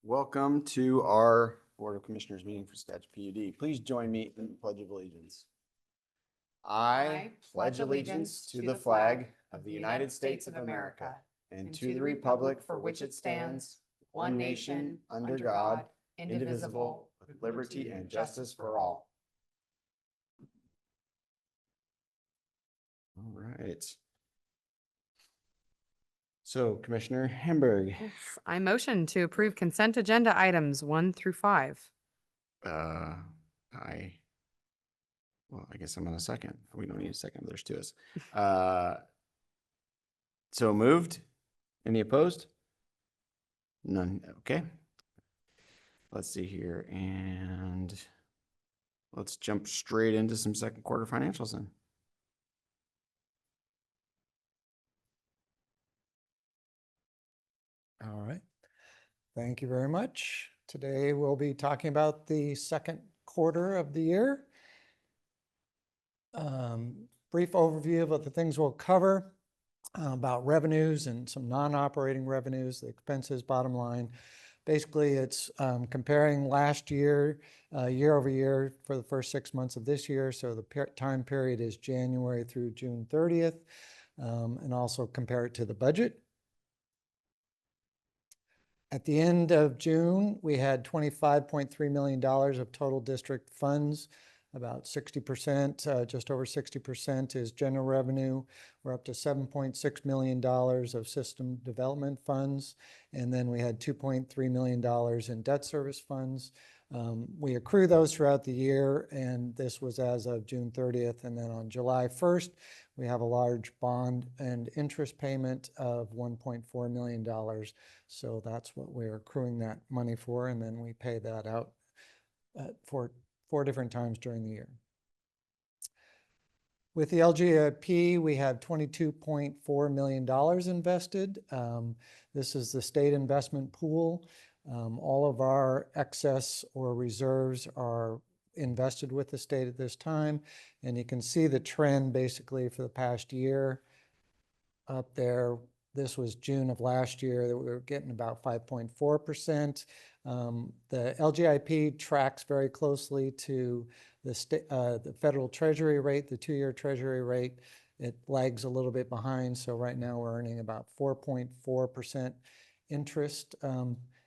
Welcome to our Board of Commissioners meeting for Sketch PUD. Please join me in the Pledge of Allegiance. I pledge allegiance to the flag of the United States of America and to the republic for which it stands, one nation, under God, indivisible, with liberty and justice for all. All right. So Commissioner Hamburg. I motion to approve consent agenda items 1 through 5. I guess I'm on a second. We don't need a second, but there's two of us. So moved. Any opposed? None. Okay. Let's see here. And let's jump straight into some second quarter financials then. All right. Thank you very much. Today we'll be talking about the second quarter of the year. Brief overview of the things we'll cover about revenues and some non-operating revenues, the expenses, bottom line. Basically, it's comparing last year, year over year for the first 6 months of this year. So the time period is January through June 30th, and also compare it to the budget. At the end of June, we had $25.3 million of total district funds. About 60%, just over 60% is general revenue. We're up to $7.6 million of system development funds. And then we had $2.3 million in debt service funds. We accrue those throughout the year, and this was as of June 30th. And then on July 1st, we have a large bond and interest payment of $1.4 million. So that's what we're accruing that money for. And then we pay that out for 4 different times during the year. With the LGIP, we have $22.4 million invested. This is the state investment pool. All of our excess or reserves are invested with the state at this time. And you can see the trend basically for the past year up there. This was June of last year that we were getting about 5.4%. The LGIP tracks very closely to the federal treasury rate, the 2-year treasury rate. It lags a little bit behind. So right now we're earning about 4.4% interest,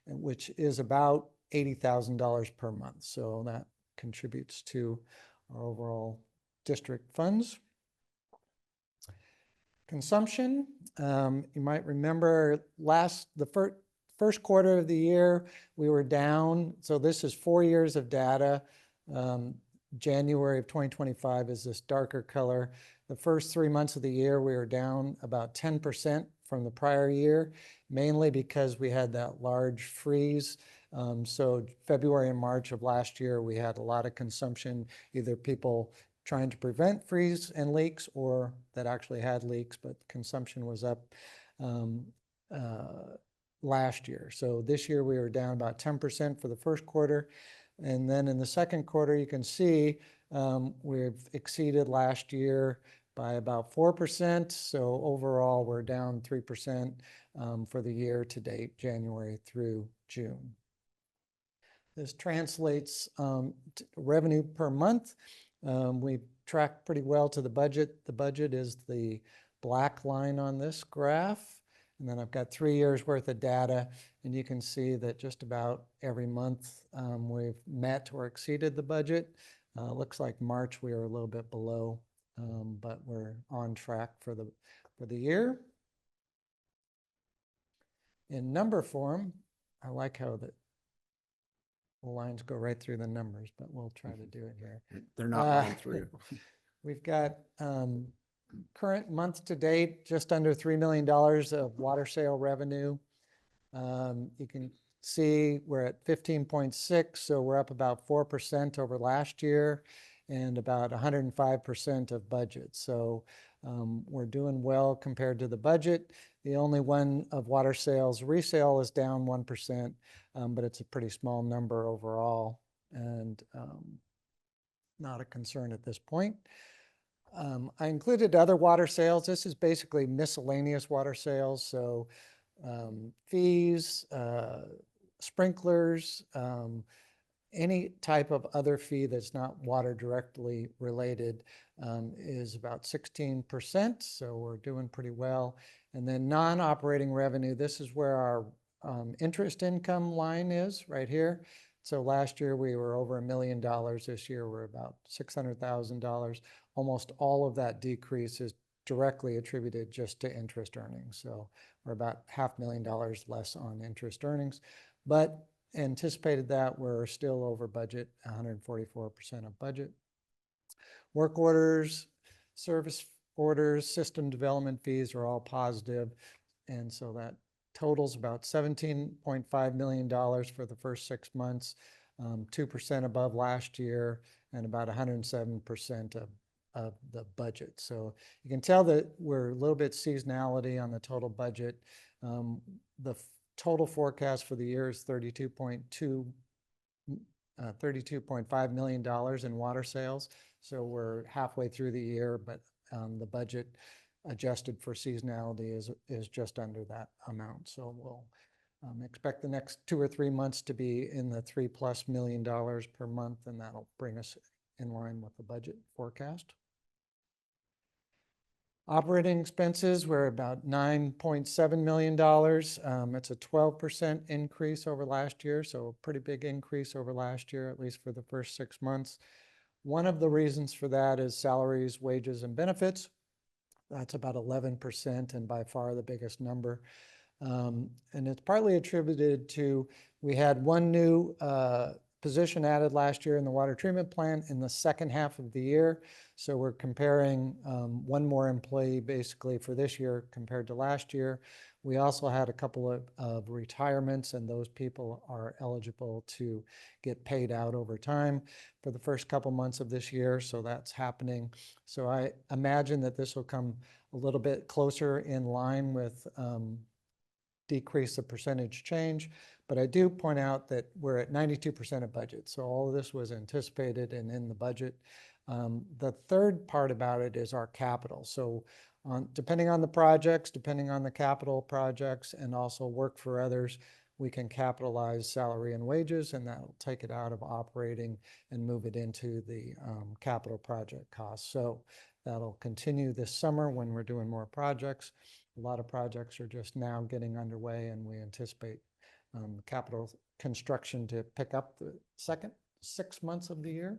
which is about $80,000 per month. So that contributes to our overall district funds. Consumption, you might remember the first quarter of the year, we were down. So this is 4 years of data. January of 2025 is this darker color. The first 3 months of the year, we were down about 10% from the prior year, mainly because we had that large freeze. So February and March of last year, we had a lot of consumption, either people trying to prevent freeze and leaks or that actually had leaks, but consumption was up last year. So this year we were down about 10% for the first quarter. And then in the second quarter, you can see we've exceeded last year by about 4%. So overall, we're down 3% for the year to date, January through June. This translates to revenue per month. We track pretty well to the budget. The budget is the black line on this graph. And then I've got 3 years worth of data. And you can see that just about every month we've met or exceeded the budget. Looks like March we were a little bit below, but we're on track for the year. In number form, I like how the lines go right through the numbers, but we'll try to do it here. They're not going through. We've got current month to date, just under $3 million of water sale revenue. You can see we're at 15.6, so we're up about 4% over last year and about 105% of budget. So we're doing well compared to the budget. The only one of water sales resale is down 1%, but it's a pretty small number overall and not a concern at this point. I included other water sales. This is basically miscellaneous water sales. So fees, sprinklers, any type of other fee that's not water directly related is about 16%. So we're doing pretty well. And then non-operating revenue, this is where our interest income line is right here. So last year we were over $1 million. This year we're about $600,000. Almost all of that decrease is directly attributed just to interest earnings. So we're about $500,000 less on interest earnings, but anticipated that we're still over budget, 144% of budget. Work orders, service orders, system development fees are all positive. And so that totals about $17.5 million for the first 6 months, 2% above last year, and about 107% of the budget. So you can tell that we're a little bit seasonality on the total budget. The total forecast for the year is $32.5 million in water sales. So we're halfway through the year, but the budget adjusted for seasonality is just under that amount. So we'll expect the next 2 or 3 months to be in the $3+ million per month, and that'll bring us in line with the budget forecast. Operating expenses were about $9.7 million. It's a 12% increase over last year, so a pretty big increase over last year, at least for the first 6 months. One of the reasons for that is salaries, wages, and benefits. That's about 11% and by far the biggest number. And it's partly attributed to, we had one new position added last year in the water treatment plant in the second half of the year. So we're comparing one more employee basically for this year compared to last year. We also had a couple of retirements, and those people are eligible to get paid out over time for the first couple months of this year. So that's happening. So I imagine that this will come a little bit closer in line with decrease the percentage change. But I do point out that we're at 92% of budget. So all of this was anticipated and in the budget. The third part about it is our capital. So depending on the projects, depending on the capital projects, and also work for others, we can capitalize salary and wages, and that'll take it out of operating and move it into the capital project costs. So that'll continue this summer when we're doing more projects. A lot of projects are just now getting underway, and we anticipate capital construction to pick up the second 6 months of the year.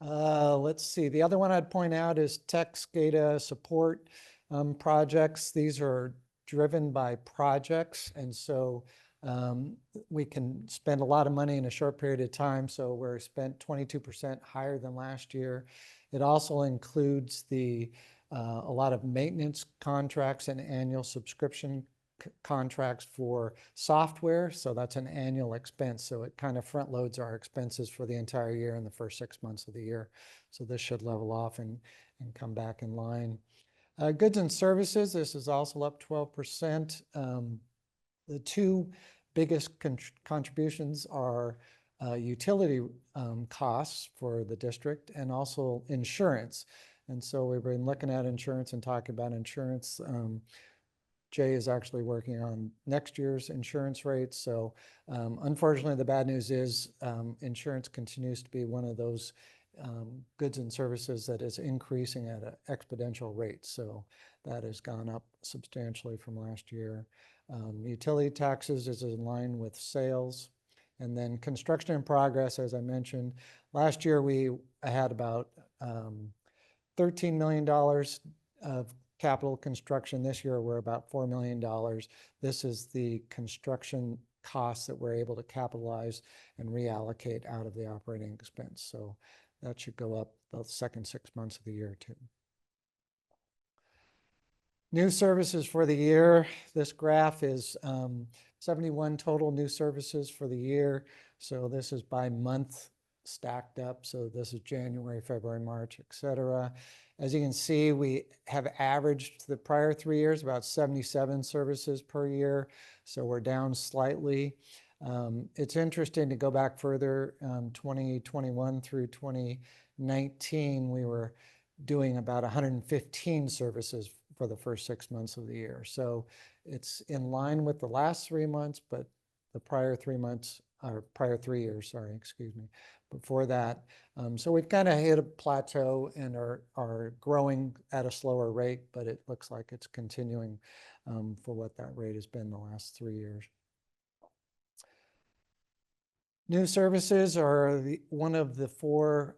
Let's see. The other one I'd point out is tech SCADA support projects. These are driven by projects, and so we can spend a lot of money in a short period of time. So we're spent 22% higher than last year. It also includes a lot of maintenance contracts and annual subscription contracts for software. So that's an annual expense. So it kind of front loads our expenses for the entire year in the first 6 months of the year. So this should level off and come back in line. Goods and services, this is also up 12%. The two biggest contributions are utility costs for the district and also insurance. And so we've been looking at insurance and talking about insurance. Jay is actually working on next year's insurance rates. So unfortunately, the bad news is insurance continues to be one of those goods and services that is increasing at an exponential rate. So that has gone up substantially from last year. Utility taxes is in line with sales. And then construction in progress, as I mentioned, last year we had about $13 million of capital construction. This year we're about $4 million. This is the construction costs that we're able to capitalize and reallocate out of the operating expense. So that should go up the second 6 months of the year too. New services for the year. This graph is 71 total new services for the year. So this is by month stacked up. So this is January, February, March, et cetera. As you can see, we have averaged the prior 3 years about 77 services per year. So we're down slightly. It's interesting to go back further, 2021 through 2019, we were doing about 115 services for the first 6 months of the year. So it's in line with the last 3 months, but the prior 3 months, or prior 3 years, sorry, excuse me, before that. So we've kind of hit a plateau and are growing at a slower rate, but it looks like it's continuing for what that rate has been the last 3 years. New services are one of the 4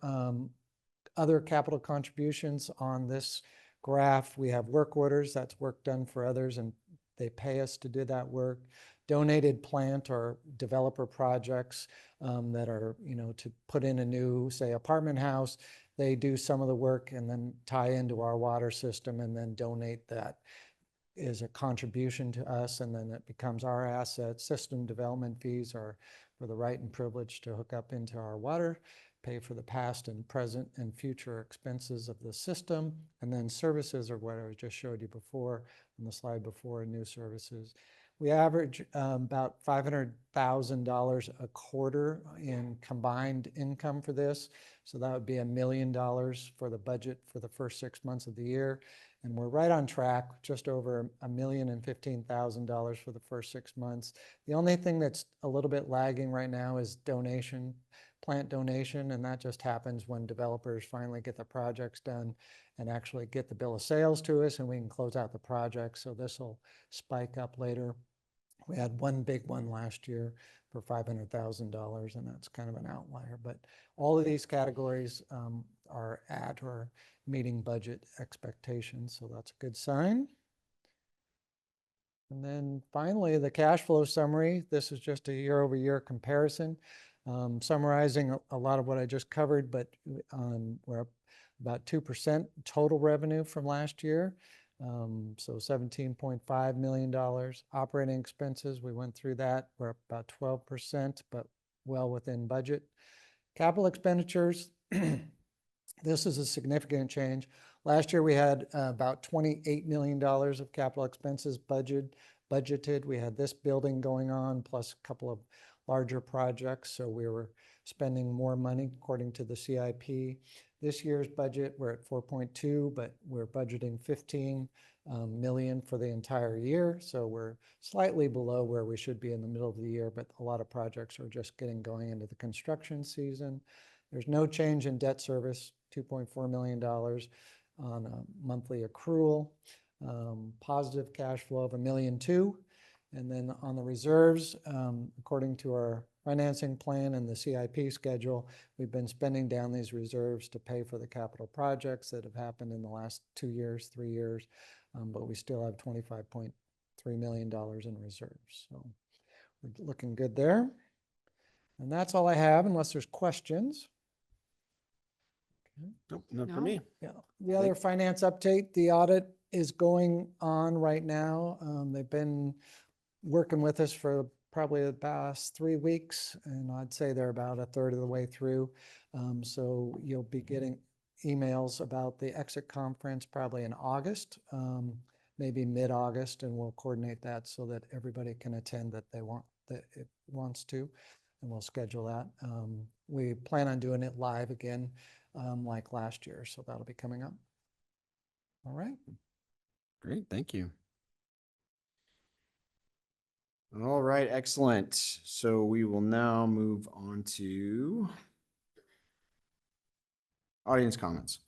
other capital contributions on this graph. We have work orders, that's work done for others and they pay us to do that work. Donated plant or developer projects that are, to put in a new, say, apartment house. They do some of the work and then tie into our water system and then donate that as a contribution to us, and then it becomes our asset. System development fees are for the right and privilege to hook up into our water, pay for the past and present and future expenses of the system. And then services are what I just showed you before on the slide before, new services. We average about $500,000 a quarter in combined income for this. So that would be $1 million for the budget for the first 6 months of the year. And we're right on track, just over $1,015,000 for the first 6 months. The only thing that's a little bit lagging right now is donation, plant donation, and that just happens when developers finally get the projects done and actually get the bill of sales to us and we can close out the project. So this will spike up later. We had one big one last year for $500,000, and that's kind of an outlier. But all of these categories are at or meeting budget expectations, so that's a good sign. And then finally, the cash flow summary. This is just a year-over-year comparison, summarizing a lot of what I just covered, but we're up about 2% total revenue from last year. So $17.5 million. Operating expenses, we went through that. We're up about 12%, but well within budget. Capital expenditures, this is a significant change. Last year we had about $28 million of capital expenses budgeted. We had this building going on, plus a couple of larger projects, so we were spending more money according to the CIP. This year's budget, we're at 4.2, but we're budgeting 15 million for the entire year. So we're slightly below where we should be in the middle of the year, but a lot of projects are just going into the construction season. There's no change in debt service, $2.4 million on a monthly accrual. Positive cash flow of $1.2 million. And then on the reserves, according to our financing plan and the CIP schedule, we've been spending down these reserves to pay for the capital projects that have happened in the last 2 years, 3 years, but we still have $25.3 million in reserves. So we're looking good there. And that's all I have, unless there's questions. Nope, not for me. Yeah. The other finance update, the audit is going on right now. They've been working with us for probably the past 3 weeks, and I'd say they're about a third of the way through. So you'll be getting emails about the exit conference probably in August, maybe mid-August, and we'll coordinate that so that everybody can attend that it wants to, and we'll schedule that. We plan on doing it live again, like last year, so that'll be coming up. All right. Great, thank you. All right, excellent. So we will now move on to audience comments.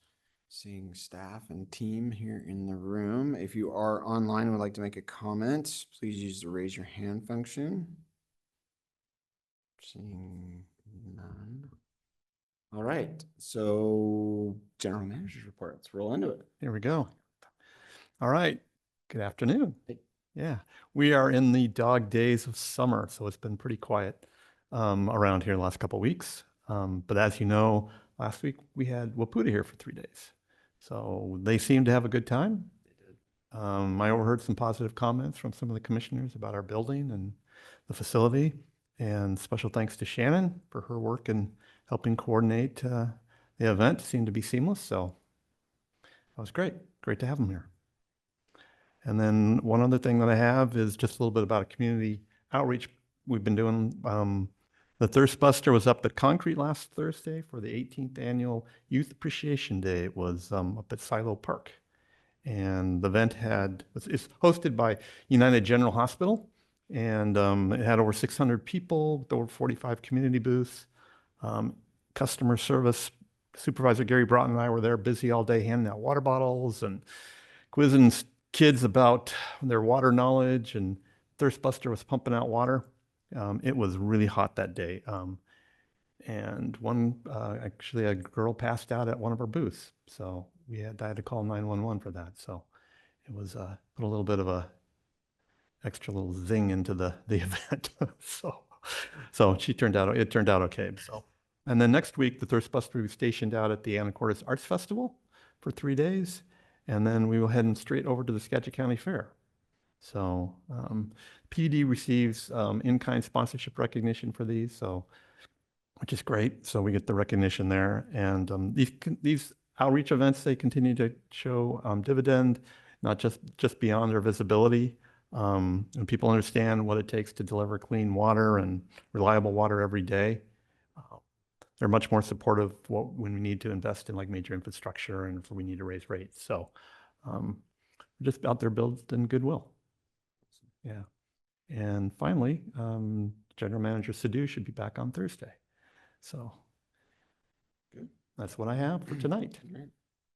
Seeing staff and team here in the room. If you are online and would like to make a comment, please use the raise your hand function. Seeing none. All right, so general manager's report. Let's roll into it. Here we go. All right. Good afternoon. Hey. Yeah, we are in the dog days of summer, so it's been pretty quiet around here the last couple of weeks. But as you know, last week we had Waputa here for 3 days. So they seemed to have a good time. I overheard some positive comments from some of the commissioners about our building and the facility. And special thanks to Shannon for her work in helping coordinate the event. It seemed to be seamless, so that was great. Great to have them here. And then one other thing that I have is just a little bit about a community outreach we've been doing The Thirst Buster was up at Concrete last Thursday for the 18th Annual Youth Appreciation Day. It was up at Silo Park. And the event it's hosted by United General Hospital, and it had over 600 people with over 45 community booths. Customer service supervisor Gary Broughton and I were there busy all day handing out water bottles and quizzing kids about their water knowledge, and Thirst Buster was pumping out water. It was really hot that day. And actually a girl passed out at one of our booths. So I had to call 911 for that. So it was put a little bit of a extra little zing into the event. so it turned out okay. So, and then next week, the Thirst Buster will be stationed out at the Anacortes Arts Festival for 3 days. And then we will head straight over to the Skagit County Fair. So PUD receives in-kind sponsorship recognition for these, which is great. So we get the recognition there. And these outreach events, they continue to show dividend, not just beyond their visibility. And people understand what it takes to deliver clean water and reliable water every day. They're much more supportive when we need to invest in like major infrastructure and if we need to raise rates. So we're just out there building goodwill. Yeah. And finally, General Manager Sadhu should be back on Thursday. So Good. That's what I have for tonight. Great.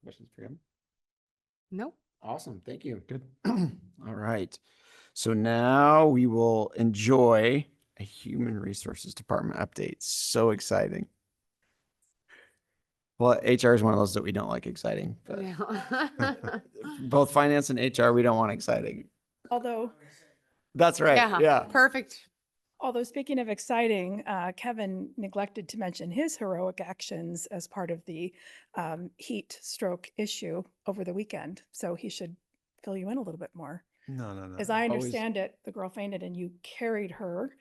Questions for him? Nope. Awesome. Thank you. Good. All right. So now we will enjoy a Human Resources Department update. So exciting. Well, HR is one of those that we don't like exciting. But Yeah. both finance and HR, we don't want exciting. Although, That's right. Yeah. Perfect. speaking of exciting, Kevin neglected to mention his heroic actions as part of the heat stroke issue over the weekend. So he should fill you in a little bit more. No. As I Always- understand it, the girl fainted and you carried her.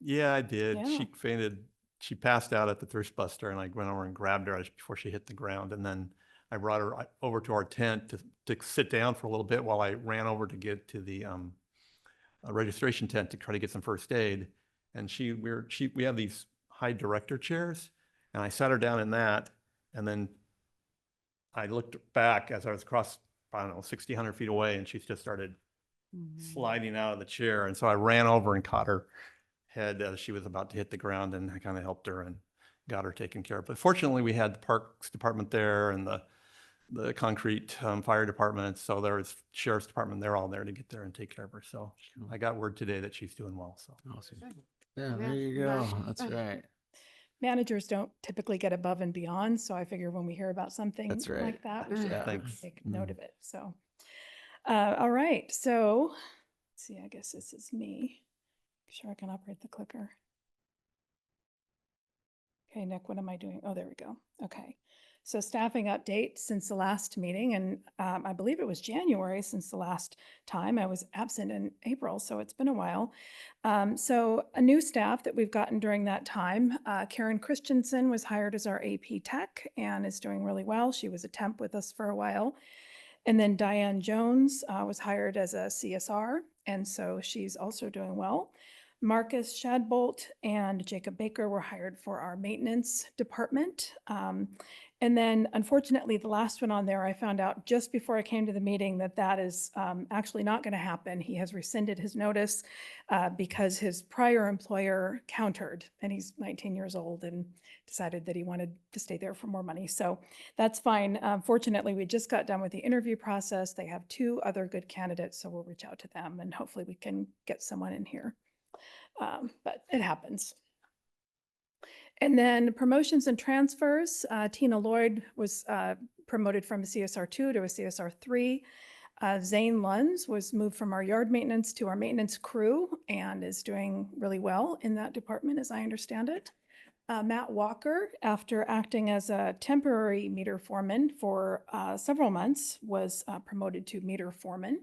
Yeah, I did. yeah. She fainted. She passed out at the Thirst Buster, and I went over and grabbed her before she hit the ground. And then I brought her over to our tent to sit down for a little bit while I ran over to get to the registration tent to try to get some first aid. And we have these high director chairs, and I sat her down in that. And then I looked back as I was across, I don't know, 60, 100 feet away, and she just started sliding out of the chair. And so I ran over and caught her head as she was about to hit the ground, and I kind of helped her and got her taken care of. But fortunately, we had the Parks Department there and the concrete fire department. So there was sheriff's department. They're all there to get there and take care of her. So I got word today that she's doing well. So Awesome. Yeah, there you go. Nice. That's right. Managers don't typically get above and beyond. So I figure when we hear about something That's right. like that, we should Yeah. Thanks. take note of it. So, all right. So let's see, I guess this is me. Make sure I can operate the clicker. Okay, Nick, what am I doing? Oh, there we go. Okay. So staffing update since the last meeting, and I believe it was January since the last time. I was absent in April, so it's been a while. So a new staff that we've gotten during that time, Karen Christensen was hired as our AP tech and is doing really well. She was a temp with us for a while. And then Diane Jones was hired as a CSR, and so she's also doing well. Marcus Shadbolt and Jacob Baker were hired for our maintenance department. And then unfortunately, the last one on there, I found out just before I came to the meeting that is actually not going to happen. He has rescinded his notice because his prior employer countered, and he's 19 years old and decided that he wanted to stay there for more money. So that's fine. Fortunately, we just got done with the interview process. They have 2 other good candidates, so we'll reach out to them and hopefully we can get someone in here. But it happens. And then promotions and transfers, Tina Lloyd was promoted from a CSR2 to a CSR3. Zane Lunds was moved from our yard maintenance to our maintenance crew and is doing really well in that department, as I understand it. Matt Walker, after acting as a temporary meter foreman for several months, was promoted to meter foreman.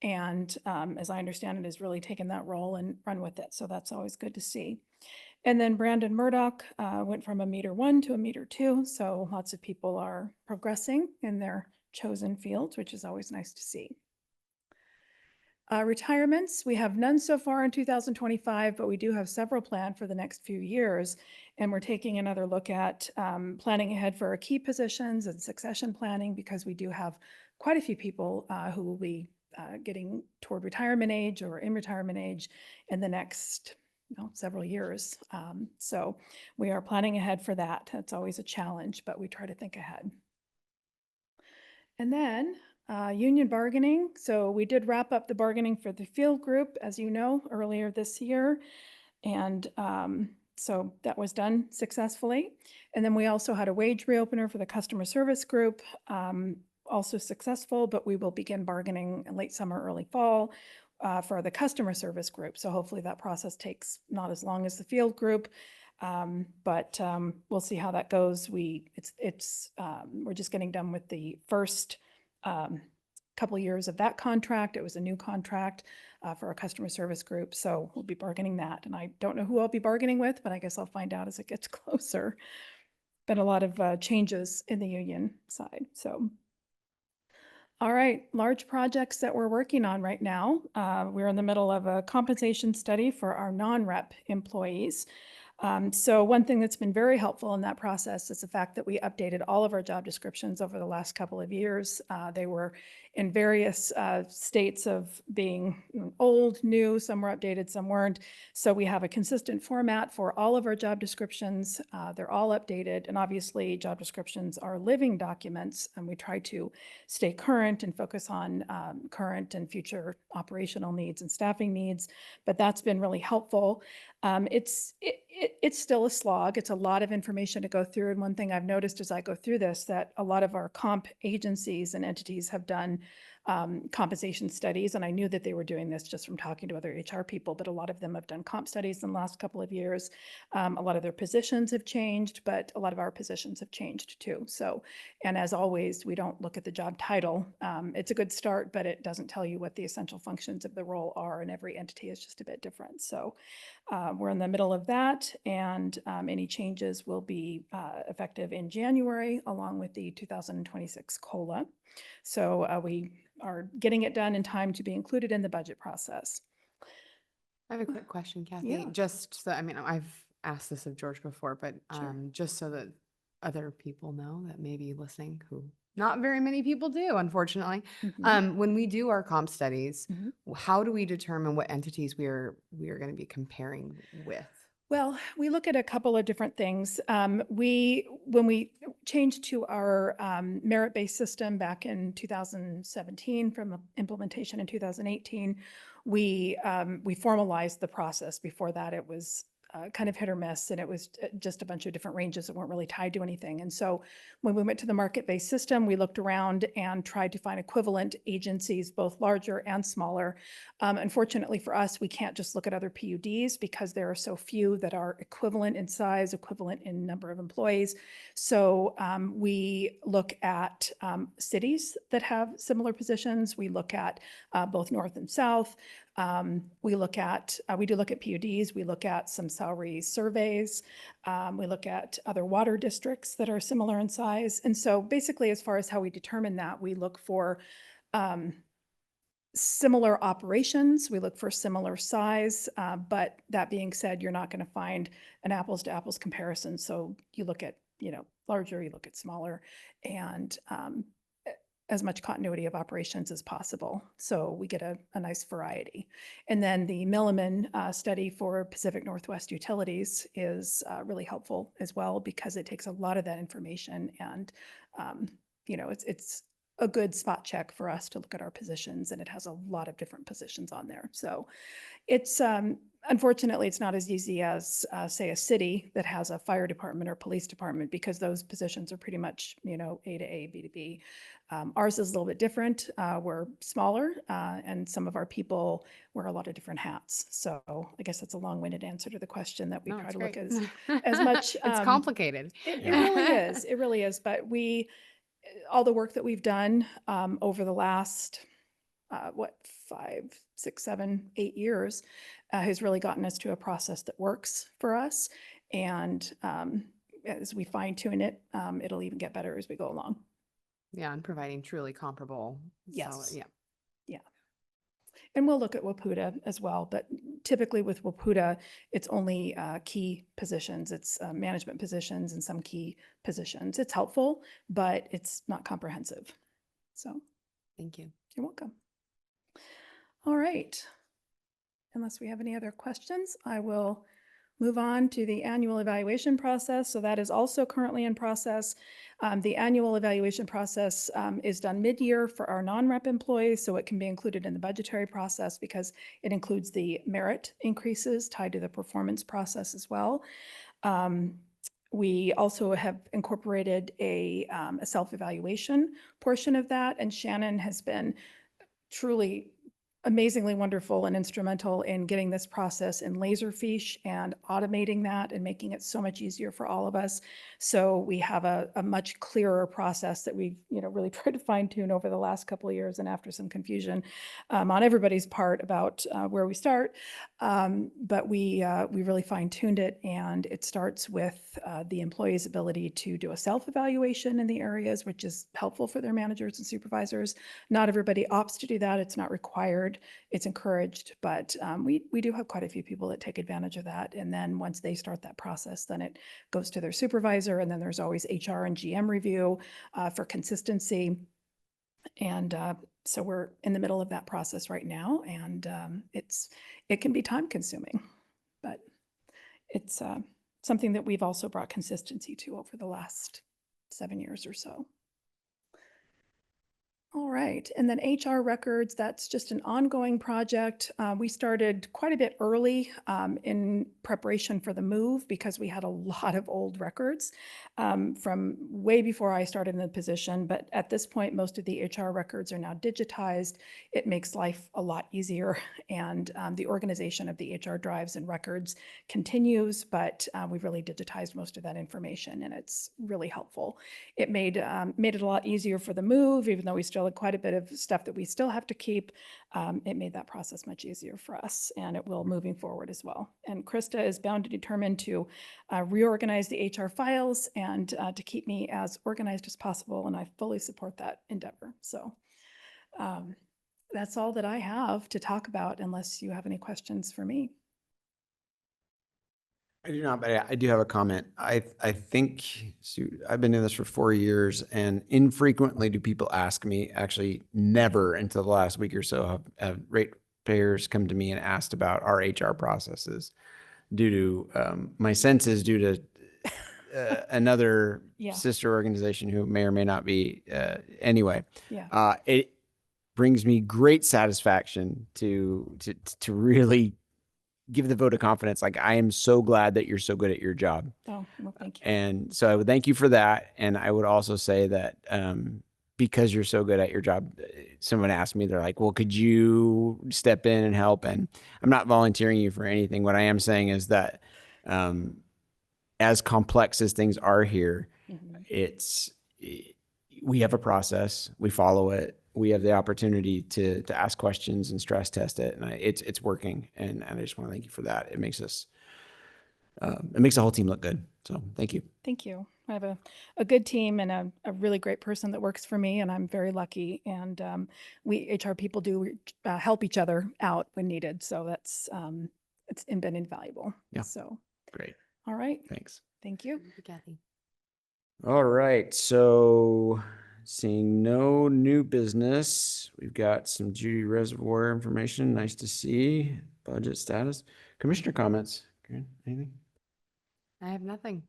And as I understand it, has really taken that role and run with it. So that's always good to see. And then Brandon Murdoch went from a meter 1 to a meter 2. So lots of people are progressing in their chosen fields, which is always nice to see. Retirements, we have none so far in 2025, but we do have several planned for the next few years. And we're taking another look at planning ahead for our key positions and succession planning, because we do have quite a few people who will be getting toward retirement age or in retirement age in the next several years. So we are planning ahead for that. It's always a challenge, but we try to think ahead. And then union bargaining. So we did wrap up the bargaining for the field group, as you know, earlier this year. And so that was done successfully. And then we also had a wage reopener for the customer service group, also successful, but we will begin bargaining in late summer, early fall for the customer service group. So hopefully that process takes not as long as the field group. But we'll see how that goes. We're just getting done with the first couple years of that contract. It was a new contract for our customer service group. So we'll be bargaining that. And I don't know who I'll be bargaining with, but I guess I'll find out as it gets closer. Been a lot of changes in the union side. So, all right, large projects that we're working on right now. We're in the middle of a compensation study for our non-rep employees. So one thing that's been very helpful in that process is the fact that we updated all of our job descriptions over the last couple of years. They were in various states of being old, new, some were updated, some weren't. So we have a consistent format for all of our job descriptions. They're all updated, and obviously job descriptions are living documents, and we try to stay current and focus on current and future operational needs and staffing needs, but that's been really helpful. It's still a slog. It's a lot of information to go through. And one thing I've noticed as I go through this, that a lot of our comp agencies and entities have done compensation studies. And I knew that they were doing this just from talking to other HR people, but a lot of them have done comp studies in the last couple of years. A lot of their positions have changed, but a lot of our positions have changed too. So, and as always, we don't look at the job title. It's a good start, but it doesn't tell you what the essential functions of the role are, and every entity is just a bit different. So we're in the middle of that, and any changes will be effective in January, along with the 2026 COLA. So we are getting it done in time to be included in the budget process. I have a quick question, Kathy. Yeah. Just so, I mean, I've asked this of George before, but Sure. just so that other people know that may be listening, who not very many people do, unfortunately. Mhm. When we do our comp studies, Mhm. how do we determine what entities we are going to be comparing with? Well, we look at a couple of different things. When we changed to our merit-based system back in 2017 from implementation in 2018, we formalized the process. Before that, it was kind of hit or miss, and it was just a bunch of different ranges that weren't really tied to anything. And so when we went to the market-based system, we looked around and tried to find equivalent agencies, both larger and smaller. Unfortunately for us, we can't just look at other PUDs because there are so few that are equivalent in size, equivalent in number of employees. So we look at cities that have similar positions. We look at both North and South. We do look at PUDs. We look at some salary surveys. We look at other water districts that are similar in size. And so basically, as far as how we determine that, we look for similar operations. We look for similar size. But that being said, you're not going to find an apples to apples comparison. So you look at, larger, you look at smaller, and as much continuity of operations as possible. So we get a nice variety. And then the Milliman study for Pacific Northwest Utilities is really helpful as well, because it takes a lot of that information, and it's a good spot check for us to look at our positions, and it has a lot of different positions on there. So it's unfortunately, it's not as easy as say a city that has a fire department or police department, because those positions are pretty much, A to A, B to B. Ours is a little bit different. We're smaller, and some of our people wear a lot of different hats. So I guess that's a long-winded answer to the question, that we No, try it's to look great. as much. It's complicated. It really is. It really is. But all the work that we've done over the last 5, 6, 7, 8 years has really gotten us to a process that works for us. And as we fine tune it, it'll even get better as we go along. Yeah, and providing truly comparable. Yes. Yeah. And we'll look at Waputa as well, but typically with Waputa, it's only key positions. It's management positions and some key positions. It's helpful, but it's not comprehensive. So Thank you. you're welcome. All right. Unless we have any other questions, I will move on to the annual evaluation process. So that is also currently in process. The annual evaluation process is done mid-year for our non-rep employees, so it can be included in the budgetary process because it includes the merit increases tied to the performance process as well. We also have incorporated a self-evaluation portion of that, and Shannon has been truly amazingly wonderful and instrumental in getting this process in Laserfiche and automating that and making it so much easier for all of us. So we have a much clearer process that we've really tried to fine tune over the last couple of years and after some confusion on everybody's part about where we start. But we really fine tuned it, and it starts with the employee's ability to do a self-evaluation in the areas, which is helpful for their managers and supervisors. Not everybody opts to do that. It's not required. It's encouraged, but we do have quite a few people that take advantage of that. And then once they start that process, then it goes to their supervisor, and then there's always HR and GM review for consistency. And so we're in the middle of that process right now, and it can be time consuming, but it's something that we've also brought consistency to over the last 7 years or so. All right, and then HR records, that's just an ongoing project. We started quite a bit early in preparation for the move because we had a lot of old records from way before I started in the position. But at this point, most of the HR records are now digitized. It makes life a lot easier, and the organization of the HR drives and records continues, but we've really digitized most of that information, and it's really helpful. It made it a lot easier for the move, even though we still had quite a bit of stuff that we still have to keep. It made that process much easier for us, and it will moving forward as well. And Krista is bound to determine to reorganize the HR files and to keep me as organized as possible, and I fully support that endeavor. So that's all that I have to talk about, unless you have any questions for me. I do not, but I do have a comment. I think I've been doing this for 4 years, and infrequently do people ask me, actually never until the last week or so, have ratepayers come to me and asked about our HR processes due to, my sense is due to another Yeah. sister organization who may or may not be, anyway. Yeah. It brings me great satisfaction to really give the vote of confidence. Like, I am so glad that you're so good at your job. Oh, well, thank you. And so I would thank you for that. And I would also say that because you're so good at your job, someone asked me, they're like, well, could you step in and help? And I'm not volunteering you for anything. What I am saying is that as complex as things are here, we have a process, we follow it. We have the opportunity to ask questions and stress test it, and it's working. And I just want to thank you for that. It makes us, it makes the whole team look good. So thank you. Thank you. I have a good team and a really great person that works for me, and I'm very lucky. And we HR people do help each other out when needed. So it's been invaluable. Yeah. So Great. all right. Thanks. Thank you. Thank you, Kathy. All right. So seeing no new business, we've got some Judy Reservoir information. Nice to see. Budget status. Commissioner comments. Karen, anything? I have nothing.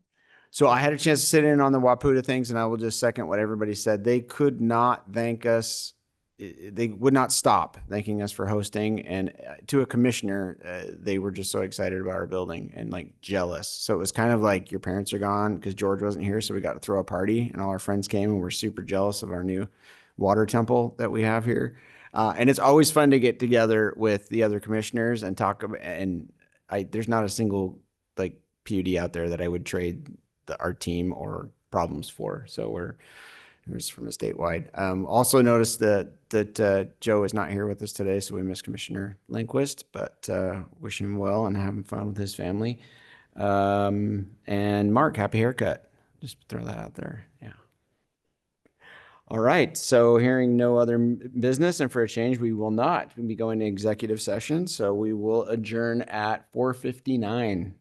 So I had a chance to sit in on the Waputa things, and I will just second what everybody said. They could not thank us. They would not stop thanking us for hosting. And to a commissioner, they were just so excited about our building and like jealous. So it was kind of like your parents are gone because George wasn't here. So we got to throw a party, and all our friends came, and we're super jealous of our new water temple that we have here. And it's always fun to get together with the other commissioners and talk about, and there's not a single like PUD out there that I would trade our team or problems for. So we're from a statewide. Also noticed that Joe is not here with us today, so we miss Commissioner Lindquist, but wish him well and having fun with his family. And Mark, happy haircut. Just throw that out there. Yeah. All right, so hearing no other business, and for a change, we will not be going to executive session, so we will adjourn at 4:59.